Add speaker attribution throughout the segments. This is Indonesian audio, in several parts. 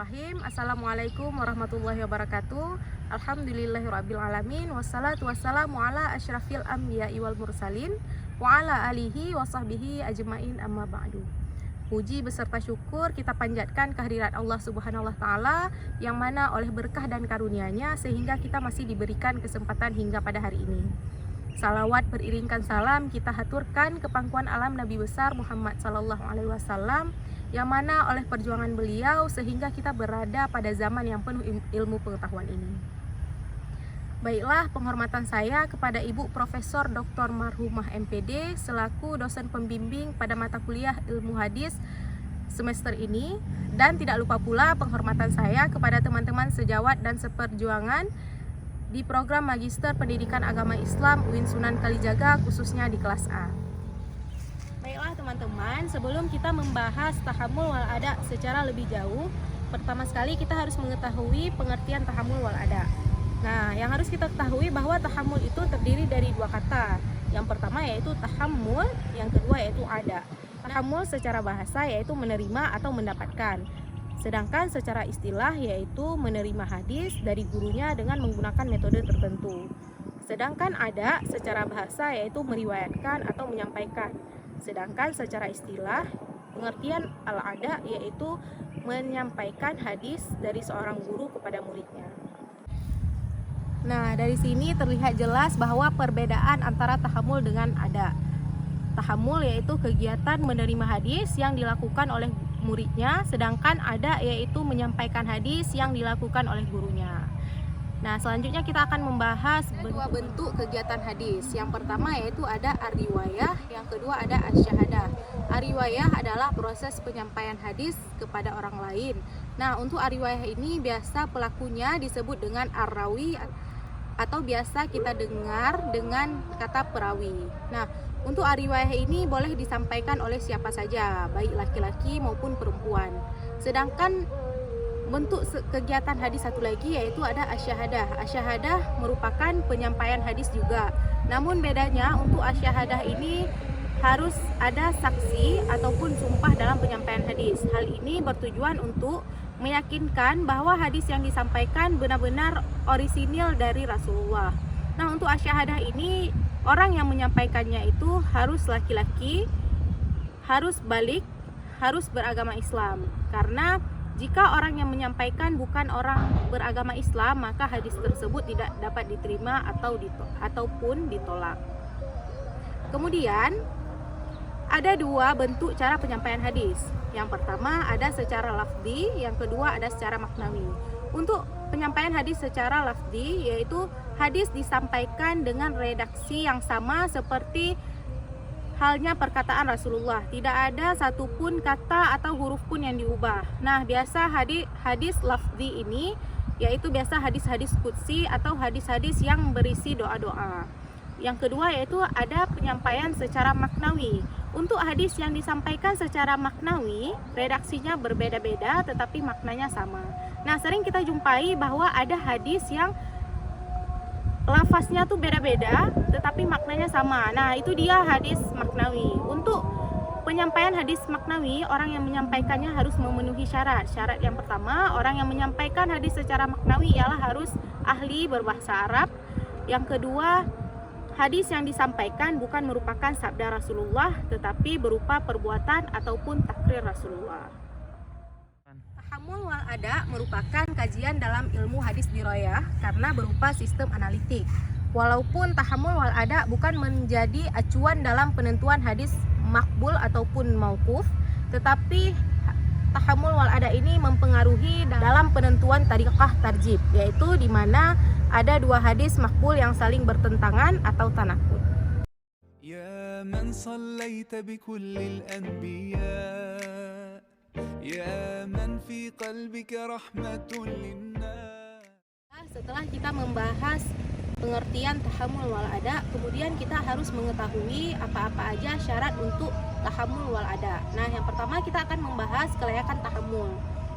Speaker 1: Bismillahirrahmanirrahim. Assalamualaikum warahmatullahi wabarakatuh. Alhamdulillahirrabbilalamin. Wassalatu wassalamu ala asyrafil anbiya'i wal mursalin wa ala alihi wa sahbihi ajmain amma ba'du. Puji beserta syukur kita panjatkan kehadirat Allah Subhanahu wa taala yang mana oleh berkah dan karunia-Nya sehingga kita masih diberikan kesempatan hingga pada hari ini. Salawat beriringkan salam kita haturkan ke pangkuan alam Nabi besar Muhammad sallallahu alaihi wasallam yang mana oleh perjuangan beliau sehingga kita berada pada zaman yang penuh ilmu pengetahuan ini. Baiklah, penghormatan saya kepada Ibu Profesor Dr. Marhumah MPD selaku dosen pembimbing pada mata kuliah Ilmu Hadis semester ini, dan tidak lupa pula penghormatan saya kepada teman-teman sejawat dan seperjuangan di program Magister Pendidikan Agama Islam UIN Sunan Kalijaga khususnya di kelas A. Baiklah teman-teman, sebelum kita membahas tahammul wal ada secara lebih jauh, pertama sekali kita harus mengetahui pengertian tahammul wal ada. Nah, yang harus kita ketahui bahwa tahammul itu terdiri dari dua kata. Yang pertama yaitu tahammul, yang kedua yaitu ada. Tahammul secara bahasa yaitu menerima atau mendapatkan. Sedangkan secara istilah yaitu menerima hadis dari gurunya dengan menggunakan metode tertentu. Sedangkan ada secara bahasa yaitu meriwayatkan atau menyampaikan. Sedangkan secara istilah, pengertian al-ada yaitu menyampaikan hadis dari seorang guru kepada muridnya. Nah, dari sini terlihat jelas bahwa perbedaan antara tahammul dengan ada. Tahammul yaitu kegiatan menerima hadis yang dilakukan oleh muridnya, sedangkan ada yaitu menyampaikan hadis yang dilakukan oleh gurunya. Nah, selanjutnya kita akan membahas dua bentuk kegiatan hadis. Yang pertama yaitu ada ar-riwayah, yang kedua ada asy-syahadah. Ar-riwayah adalah proses penyampaian hadis kepada orang lain. Nah, untuk ar-riwayah ini biasa pelakunya disebut dengan ar-rawi atau biasa kita dengar dengan kata perawi. Nah, untuk ar-riwayah ini boleh disampaikan oleh siapa saja, baik laki-laki maupun perempuan. Sedangkan bentuk kegiatan hadis satu lagi yaitu ada asy-syahadah. Asy-syahadah merupakan penyampaian hadis juga. Namun bedanya untuk asy-syahadah ini harus ada saksi ataupun sumpah dalam penyampaian hadis. Hal ini bertujuan untuk meyakinkan bahwa hadis yang disampaikan benar-benar orisinil dari Rasulullah. Nah, untuk asy-syahadah ini orang yang menyampaikannya itu harus laki-laki, harus balik, harus beragama Islam. Karena jika orang yang menyampaikan bukan orang beragama Islam, maka hadis tersebut tidak dapat diterima ataupun ditolak. Kemudian ada dua bentuk cara penyampaian hadis. Yang pertama ada secara lafzi, yang kedua ada secara maknawi. Untuk penyampaian hadis secara lafzi yaitu hadis disampaikan dengan redaksi yang sama seperti halnya perkataan Rasulullah, tidak ada satupun kata atau huruf pun yang diubah. Nah, biasa hadis lafzi ini yaitu biasa hadis-hadis qudsi atau hadis-hadis yang berisi doa-doa. Yang kedua yaitu ada penyampaian secara maknawi. Untuk hadis yang disampaikan secara maknawi, redaksinya berbeda-beda tetapi maknanya sama. Nah, sering kita jumpai bahwa ada hadis yang lafaznya tuh beda-beda tetapi maknanya sama. Nah, itu dia hadis maknawi. Untuk penyampaian hadis maknawi, orang yang menyampaikannya harus memenuhi syarat. Syarat yang pertama, orang yang menyampaikan hadis secara maknawi ialah harus ahli berbahasa Arab. Yang kedua, hadis yang disampaikan bukan merupakan sabda Rasulullah tetapi berupa perbuatan ataupun takrir Rasulullah. Tahammul wal ada merupakan kajian dalam ilmu hadis dirayah karena berupa sistem analitik. Walaupun tahammul wal ada bukan menjadi acuan dalam penentuan hadis makbul ataupun mauquf, tetapi tahammul wal ada ini mempengaruhi dalam penentuan tariqah tarjib, yaitu di mana ada dua hadis makbul yang saling bertentangan atau tanakud.
Speaker 2: Ya man sallaita bi kullil anbiya ya man fi qalbika rahmatun linnas.
Speaker 1: Setelah kita membahas pengertian tahammul wal ada, kemudian kita harus mengetahui apa-apa aja syarat untuk tahammul wal ada. Nah, yang pertama kita akan membahas kelayakan tahammul.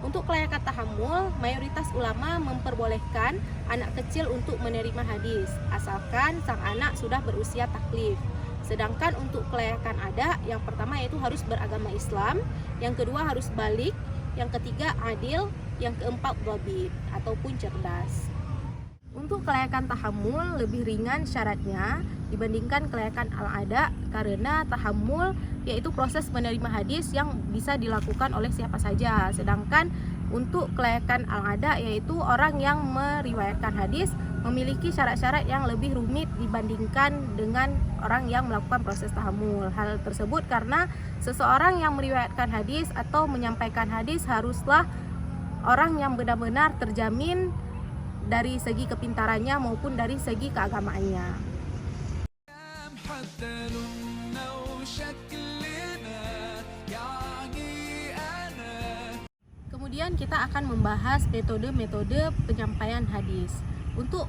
Speaker 1: Untuk kelayakan tahammul, mayoritas ulama memperbolehkan anak kecil untuk menerima hadis, asalkan sang anak sudah berusia taklif. Sedangkan untuk kelayakan ada, yang pertama yaitu harus beragama Islam, yang kedua harus balik, yang ketiga adil, Yang keempat, dhabit ataupun cerdas. Untuk kelayakan tahammul lebih ringan syaratnya dibandingkan kelayakan al-ada, karena tahammul yaitu proses menerima hadis yang bisa dilakukan oleh siapa saja. Sedangkan untuk kelayakan al-ada yaitu orang yang meriwayatkan hadis memiliki syarat-syarat yang lebih rumit dibandingkan dengan orang yang melakukan proses tahammul. Hal tersebut karena seseorang yang meriwayatkan hadis atau menyampaikan hadis haruslah orang yang benar-benar terjamin dari segi kepintarannya maupun dari segi keagamaannya.
Speaker 2: حتى لوننا وشكلنا يعني أنا.
Speaker 1: Kemudian kita akan membahas metode-metode penyampaian hadis. Untuk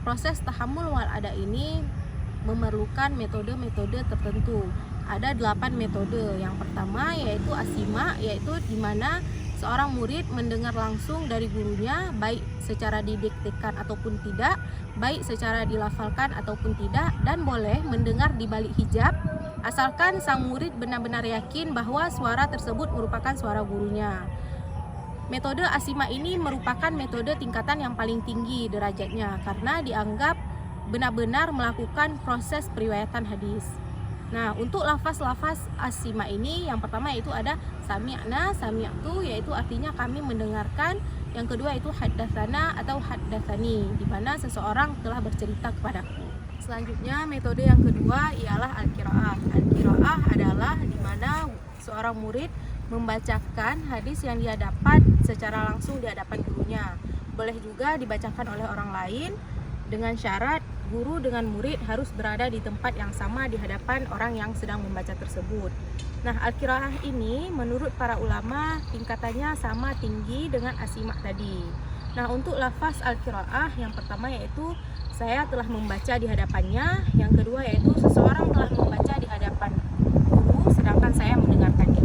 Speaker 1: proses tahammul wal ada ini memerlukan metode-metode tertentu. Ada 8 metode. Yang pertama yaitu asima, yaitu di mana seorang murid mendengar langsung dari gurunya, baik secara didiktekan ataupun tidak, baik secara dilafalkan ataupun tidak, dan boleh mendengar di balik hijab, asalkan sang murid benar-benar yakin bahwa suara tersebut merupakan suara gurunya. Metode asima ini merupakan metode tingkatan yang paling tinggi derajatnya, karena dianggap benar-benar melakukan proses periwayatan hadis. Nah, untuk lafaz-lafaz asima ini, yang pertama yaitu ada sami'na, sami'tu, yaitu artinya kami mendengarkan. Yang kedua itu haddatsana atau haddatsani, di mana seseorang telah bercerita kepadaku. Selanjutnya, metode yang kedua ialah al-qiraah. Al-qiraah adalah di mana seorang murid membacakan hadis yang dia dapat secara langsung di hadapan gurunya. Boleh juga dibacakan oleh orang lain dengan syarat guru dengan murid harus berada di tempat yang sama di hadapan orang yang sedang membaca tersebut. Nah, al-qiraah ini menurut para ulama tingkatannya sama tinggi dengan asimak tadi. Nah, untuk lafaz al-qiraah yang pertama yaitu saya telah membaca di hadapannya, yang kedua yaitu seseorang telah membaca di hadapan guru sedangkan saya mendengarkannya.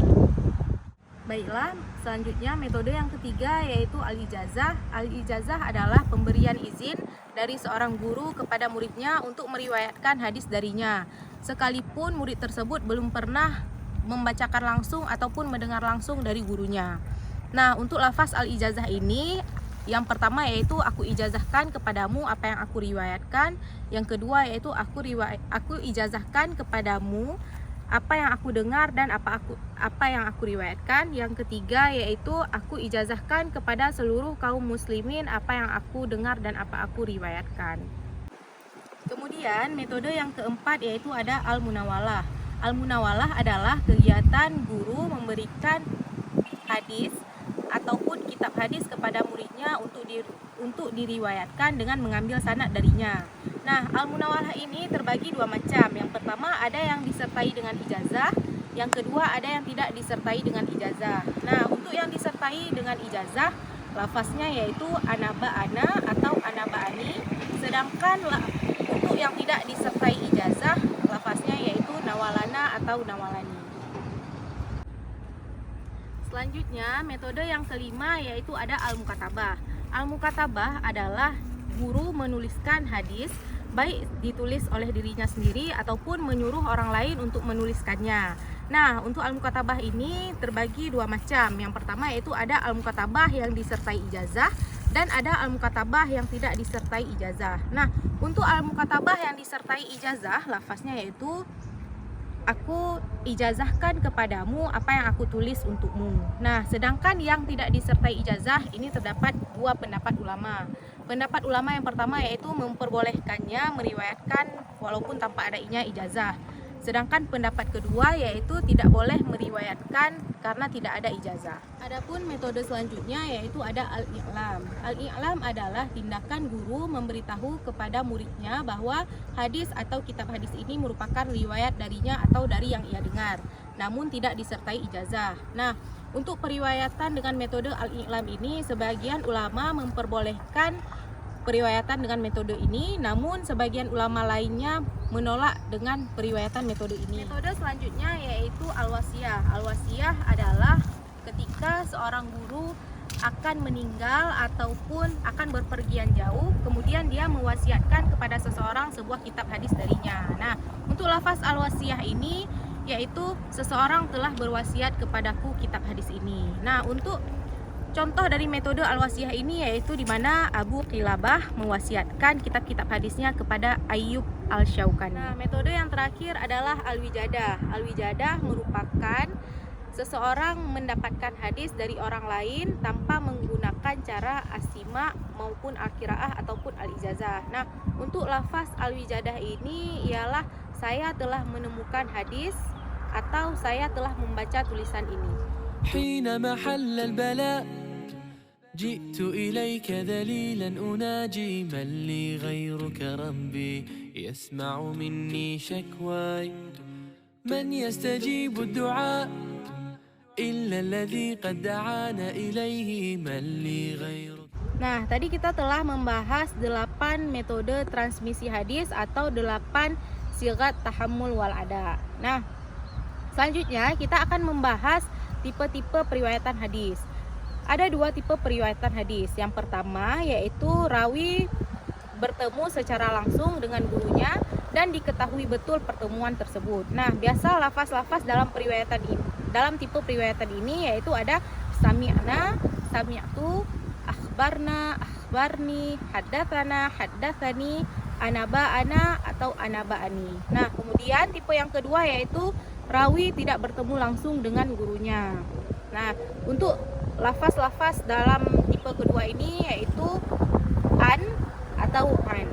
Speaker 1: Baiklah, selanjutnya metode yang ketiga yaitu al-ijazah. Al-ijazah adalah pemberian izin dari seorang guru kepada muridnya untuk meriwayatkan hadis darinya, sekalipun murid tersebut belum pernah membacakan langsung ataupun mendengar langsung dari gurunya. Nah, untuk lafaz al-ijazah ini, yang pertama yaitu aku ijazahkan kepadamu apa yang aku riwayatkan. Yang kedua yaitu aku ijazahkan kepadamu apa yang aku dengar dan apa yang aku riwayatkan. Yang ketiga yaitu aku ijazahkan kepada seluruh kaum muslimin apa yang aku dengar dan apa aku riwayatkan. Kemudian metode yang keempat yaitu ada al-munawalah. Al-munawalah adalah kegiatan guru memberikan hadis ataupun kitab hadis kepada muridnya untuk diriwayatkan dengan mengambil sanad darinya. Nah, al-munawalah ini terbagi dua macam. Yang pertama ada yang disertai dengan ijazah, yang kedua ada yang tidak disertai dengan ijazah. Nah, untuk yang disertai dengan ijazah, lafaznya yaitu ana ba'ana atau ana ba'ani, sedangkan untuk yang tidak disertai ijazah, lafaznya yaitu nawalana atau nawalani. Selanjutnya, metode yang kelima yaitu ada al-mukatabah. Al-mukatabah adalah guru menuliskan hadis, baik ditulis oleh dirinya sendiri ataupun menyuruh orang lain untuk menuliskannya. Nah, untuk al-mukatabah ini terbagi dua macam. Yang pertama yaitu ada al-mukatabah yang disertai ijazah dan ada al-mukatabah yang tidak disertai ijazah. Nah, untuk al-mukatabah yang disertai ijazah, lafaznya yaitu aku ijazahkan kepadamu apa yang aku tulis untukmu. Nah, sedangkan yang tidak disertai ijazah ini terdapat dua pendapat ulama. Pendapat ulama yang pertama yaitu memperbolehkannya meriwayatkan walaupun tanpa adanya ijazah. Sedangkan pendapat kedua yaitu tidak boleh meriwayatkan karena tidak ada ijazah. Adapun metode selanjutnya yaitu ada al-i'lam. Al-i'lam adalah tindakan guru memberitahu kepada muridnya bahwa hadis atau kitab hadis ini merupakan riwayat darinya atau dari yang ia dengar, namun tidak disertai ijazah. Nah, untuk periwayatan dengan metode al-i'lam ini, sebagian ulama memperbolehkan periwayatan dengan metode ini, namun sebagian ulama lainnya menolak dengan periwayatan metode ini. Metode selanjutnya yaitu al-wasiyah. Al-wasiyah adalah ketika seorang guru akan meninggal ataupun akan berpergian jauh, kemudian dia mewasiatkan kepada seseorang sebuah kitab hadis darinya. Nah, untuk lafaz al-wasiyah ini yaitu seseorang telah berwasiat kepadaku kitab hadis ini. Nah, untuk contoh dari metode al-wasiyah ini yaitu di mana Abu Qilabah mewasiatkan kitab-kitab hadisnya kepada Ayyub al-Syaukani. Nah, metode yang terakhir adalah al-wijadah. Al-wijadah merupakan seseorang mendapatkan hadis dari orang lain tanpa menggunakan cara asima maupun al-qiraah ataupun al-ijazah. Nah, untuk lafaz al-wijadah ini ialah saya telah menemukan hadis atau saya telah membaca tulisan ini.
Speaker 3: حين محل البلاء جئت إليك ذليلا أناجي من لي غيرك ربي يسمع مني شكواي من يستجيب الدعاء إلا الذي قد دعانا إليه من لي غيرك.
Speaker 1: Nah, tadi kita telah membahas 8 metode transmisi hadis atau 8 sigat tahammul wal ada. Nah, selanjutnya kita akan membahas tipe-tipe periwayatan hadis. Ada 2 tipe periwayatan hadis. Yang pertama yaitu rawi bertemu secara langsung dengan gurunya dan diketahui betul pertemuan tersebut. Nah, biasa lafaz-lafaz dalam tipe periwayatan ini yaitu ada sami'na, sami'tu, akhbarna, akhbarni, haddatsana, haddatsani, anaba'ana atau anaba'ani. Nah, kemudian tipe yang kedua yaitu rawi tidak bertemu langsung dengan gurunya. Nah, untuk lafaz-lafaz dalam tipe kedua ini yaitu an atau an.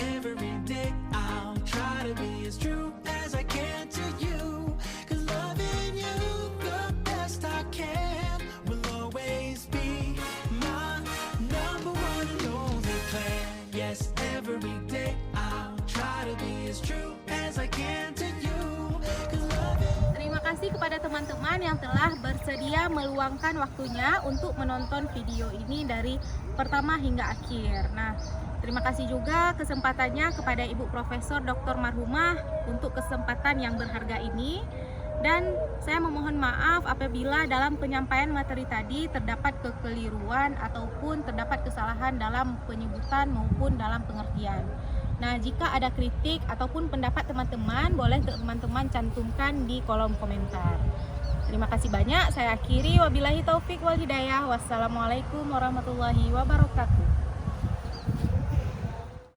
Speaker 3: Every day I'll try to be as true as I can to you, 'cause loving you the best I can will always be my number one and only plan. Yes, every day I'll try to be as true as I can to you, 'cause loving.
Speaker 1: Terima kasih kepada teman-teman yang telah bersedia meluangkan waktunya untuk menonton video ini dari pertama hingga akhir. Nah, terima kasih juga kesempatannya kepada Ibu Profesor Dr. Marhumah untuk kesempatan yang berharga ini. Dan saya memohon maaf apabila dalam penyampaian materi tadi terdapat kekeliruan ataupun terdapat kesalahan dalam penyebutan maupun dalam pengertian. Nah, jika ada kritik ataupun pendapat teman-teman, boleh teman-teman cantumkan di kolom komentar. Terima kasih banyak. Saya akhiri. Wabillahi taufik wal hidayah. Wassalamualaikum warahmatullahi wabarakatuh.